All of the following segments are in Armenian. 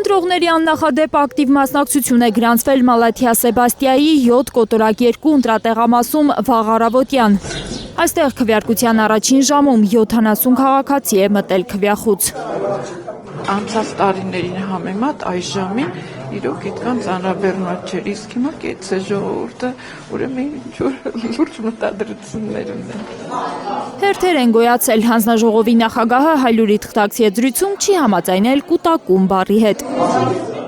Ընտրողների աննախադեպ ակտիվ մասնակցություն է գրանցվել Մալաթիա Սեբաստիայի 7 կոտորակ 2 ընտրատեղամասում վաղ առավոտյան։ Այստեղ քվեարկության առաջին ժամում 70 քաղաքացի է մտել քվեախոց։ Անցած տարիներին համեմատ այս ժամին իրոք այդքան ծանրաբեռնված չէր, իսկ հիմա կեց է ժողովուրդը, ուրեմն ինչ-որ լուրջ մտադրություններ ունեն։ Հերթեր են գոյացել, հանձնաժողովի նախագահը Հայլուրի թղթակցի զրույցում չի համաձայնել կուտակում բառի հետ։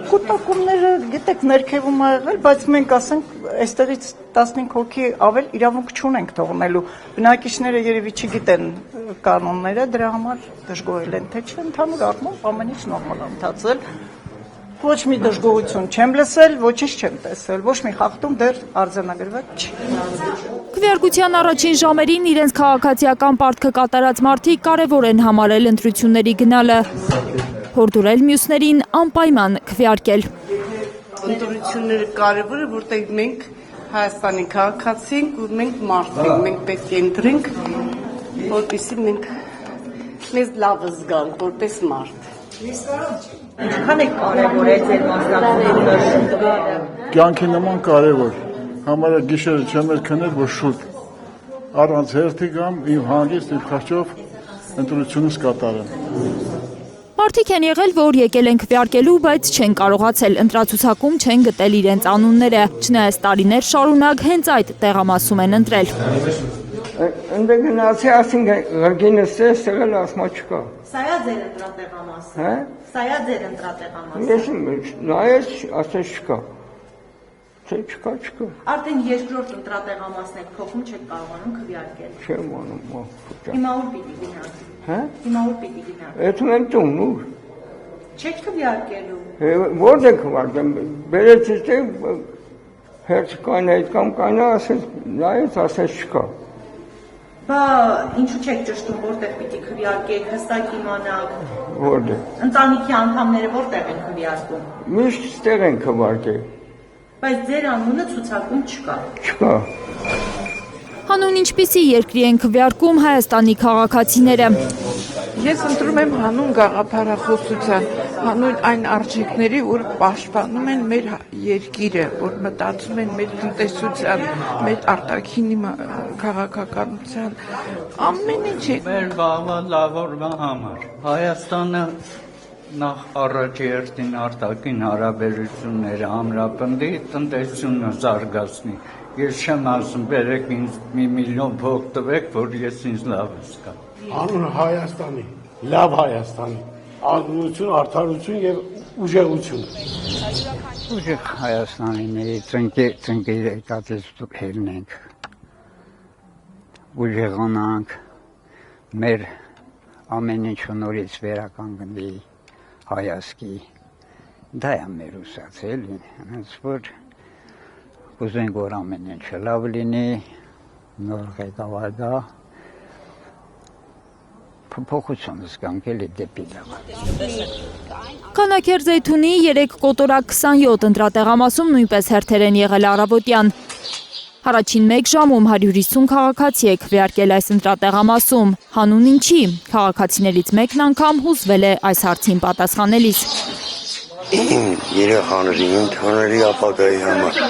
Կուտակումները, գիտեք, ներքևում ա եղել, բայց մենք ասենք այստեղից 15 հոգի ավել իրավունք չունենք թողնելու։ Բնակիչները երևի չգիտեն կանոնները, դրա համար դժգոհել են, թե չէ, ընդհանուր առմամբ ամեն ինչ նորմալ է ընթացել։ Ոչ մի դժգոհություն չեմ լսել, ոչինչ չեմ տեսել, ոչ մի խախտում դեռ արձանագրված չի։ Քվեարկության առաջին ժամերին իրենց քաղաքացիական պարտքը կատարած մարդիկ կարևոր են համարել ընտրությունների գնալը, հորդորել մյուսներին անպայման քվեարկել։ Ընտրությունները կարևոր է, որտեղ մենք Հայաստանի քաղաքացիենք ու մենք մարդ ենք, մենք պետք է ընտրենք, որպեսզի մենք մեզ լավ զգանք որպես մարդ։ Ինչքան է կարևոր է ձեր մասնակցությունը։ Կյանքի նման կարևոր, համարը գիշերը չեմ էր քնել, որ շուտ առանց հերթի գամ իմ հանգիստ իմ խաչով ընտրությունս կատարեմ։ Մարդիկ են եղել, որ եկել են քվեարկելու, բայց չեն կարողացել, ընտրացուցակում չեն գտել իրենց անունները, չնայած տարիներ շարունակ հենց այդ տեղամասում են ընտրել։ Ընդ գնացի ասին ղրգինս է սեղել ասմա չկա։ Սա է ձեր ընտրատեղամասը։ Հա։ Սա է ձեր ընտրատեղամասը։ Ես նայեց ասես չկա։ Չէ, չկա։ Արդեն երկրորդ ընտրատեղամասն եք փոխում, չեք կարողանում քվեարկել։ Չեմ անում, Հիմա ուր պիտի գնաք։ Հա։ Հիմա ուր պիտի գնաք։ Էդում եմ տուն, ուր։ Չեք քվեարկելու։ Որտե՞ք քվարկեմ։ Բերեցի թե հերթ կանա, այդ կամ կանա, ասես նայեց, ասես չկա։ Բա ինչու չեք ճշտում, որտեղ պիտի քվեարկեք, հստակ իմանաք։ Որտեղ։ Ընտանիքի անդամները որտեղ են քվեարկում։ Միշտ ստեղ են քվարկել։ Բայց ձեր անունը ցուցակում չկա։ Չկա։ Հանուն ինչպիսի երկրի են քվեարկում Հայաստանի քաղաքացիները։ Ես ընտրում եմ հանուն գաղափարախոսության, հանուն այն արժեքների, որ պաշտպանում են մեր երկիրը, որ մտածում են մեր տնտեսության, մեր արտաքին քաղաքականության, ամեն ինչի։ Մեր վաղվա լավորվա համար Հայաստանը նախ առաջերտին արտաքին հարաբերությունները ամրապնդի, տնտեսությունը զարգացնի։ Ես չեմ ասում, բերեք ինձ մի միլիոն փող տվեք, որ ես ինձ լավ զգամ։ Անուն Հայաստանի, լավ Հայաստանի, ազնվություն, արդարություն եւ ուժեղություն։ Ուժեղ Հայաստանի ծնկի կատեստուկ հելնենք, ուժեղանանք, մեր ամեն ինչ նորից վերականգնվի հայացքի, դա է մեր ուսացել, հենց որ ուզենք որ ամեն ինչը լավ լինի, նոր ղեկավար գա, փոփոխություն զգանք էլի դեպի լավ։ Քանաքեր Զեյթունի 3 կոտորակ 27 ընտրատեղամասում նույնպես հերթեր են եղել առավոտյան։ Առաջին 1 ժամում 150 քաղաքացի է քվեարկել այս ընտրատեղամասում։ Հանուն ինչի, քաղաքացիներից մեկն անգամ հուզվել է այս հարցին պատասխանելիս։ Երեխաների ընդհանրի ապագայի համար,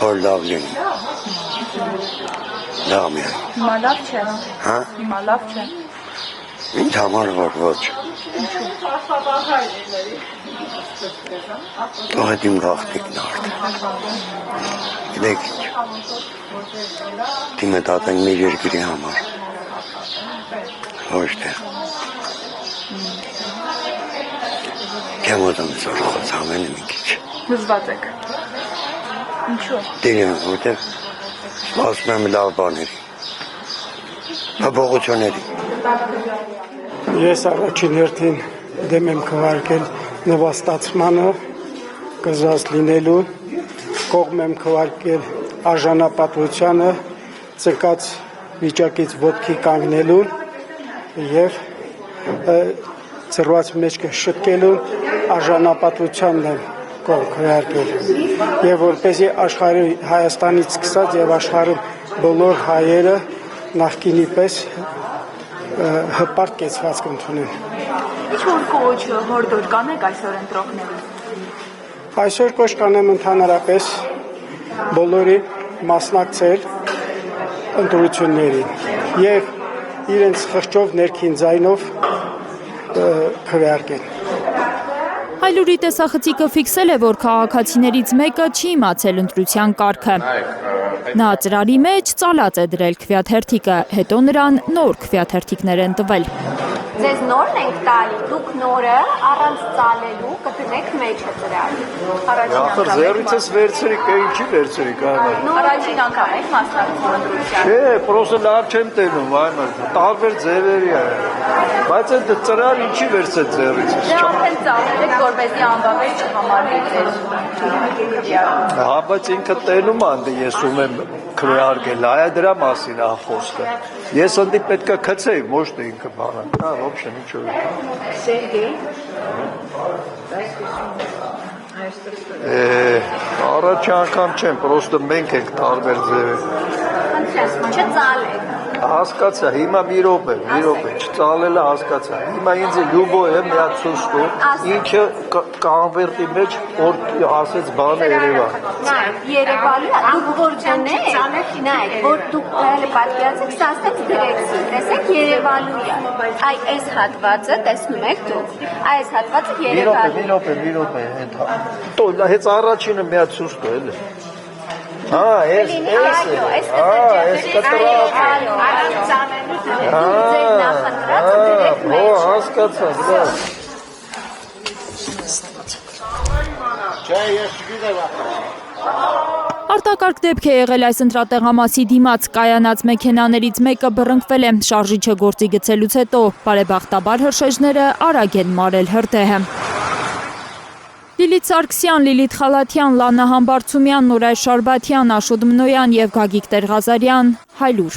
որ լավ լինի, լավ միայն։ Հիմա լավ չէ։ Հա։ Հիմա լավ չէ։ Ինձ համար որ ոչ։ Ահդ իմ գաղթիկն արդեն։ Գիտեք ինչ, դիմետատ ենք մեր երկրի համար, ոչ թե։ Չեմ ուզում զորախոց ամենը մի քիչ։ Հուզված եք։ Ինչու։ Դերիան, որտեղ սպասում եմ լավ բաների, փոփոխությունների։ Ես առաջին հերթին դեմ եմ քվարկել նվաստացմանը, կզված լինելու, կողմ եմ քվարկել արժանապատվությանը, ծնկած վիճակից ոտքի կանգնելու եւ ծրված մեջքը շտկելու արժանապատվությանն եմ կողմ քվարկել եւ որպեսզի աշխարհի Հայաստանից սկսած եւ աշխարհում բոլոր հայերը նախկինի պես հպարտ կեցվածք ընդունեն։ Ինչ-որ կոչ, հորդոր կանեք այսօր ընտրողներին։ Այսօր կոչ կանեմ ընդհանրապես բոլորի մասնակցել ընտրություններին եւ իրենց խղճով ներքին ձայնով քվեարկել։ Հայլուրի տեսախցիկը ֆիքսել է, որ քաղաքացիներից մեկը չի իմացել ընտրության կարգը։ Նա ծրարի մեջ ծալած է դրել քվեաթերթիկը, հետո նրան նոր քվեաթերթիկներ են տվել։ Ձեզ նորն ենք տալի, դուք նորը առանց ծալելու կդնեք մեջը ծրարի։ Ախր ձեռիցս վերցրիք, ինչի վերցրիք այմար։ Առաջին անգամ եք մասնակցում ընտրության։ Չէ, պրոստը լավ չեմ տենում այմար, տարբեր ձևերի է։ Բայց այդ ծրար ինչի վերցրեց ձեռիցս։ Դե արդեն ծալել եք, որպեսզի անբավեր չհամարվի ձեզ։ Հա, բայց ինքը տենում ա, ես ում եմ քվեարկել, այ դրա մասին ա խոսքը։ Ես ընդի պետք է քցեի, ոչ թե ինքը բանը։ Հա, вообще ничего. Սերգեյ։ Առաջի անգամ չեմ, պրոստը մենք ենք տարբեր ձևեր։ Չծալեք։ Հասկացա, հիմա մի րոպե, չծալելը հասկացա։ Հիմա ինձ լյուբո է միա ցույց տու, ինքը կանվերտի մեջ որ ասեց բանը Երևան։ Նայեք, Երևանի դուք որ դնեք, նայեք, որ դուք դրել պատկերացեք, սաստեք դրեցի, տեսեք Երևանու է։ Այ այս հատվածը տեսնում եք դուք։ Այս հատվածը Երևանու։ Մի րոպե, հետո հենց առաջինը միա ցույց տու էլի։ Հա, այս կտրած է։ Հասկացա, դրա։ Արտակարգ դեպք է եղել այս ընտրատեղամասի դիմաց կայանած մեքենաներից մեկը բռնկվել է շարժիչը գործի գցելուց հետո, բարեբախտաբար հրշեջները արագ են մարել հրդեհը։ Լիլիթ Սարգսյան, Լիլիթ Խալաթյան, Լանա Համբարձումյան, Նորայր Շարբաթյան, Աշոտ Մնոյան և Գագիկ Տեր-Ղազարյան, Հայլուր։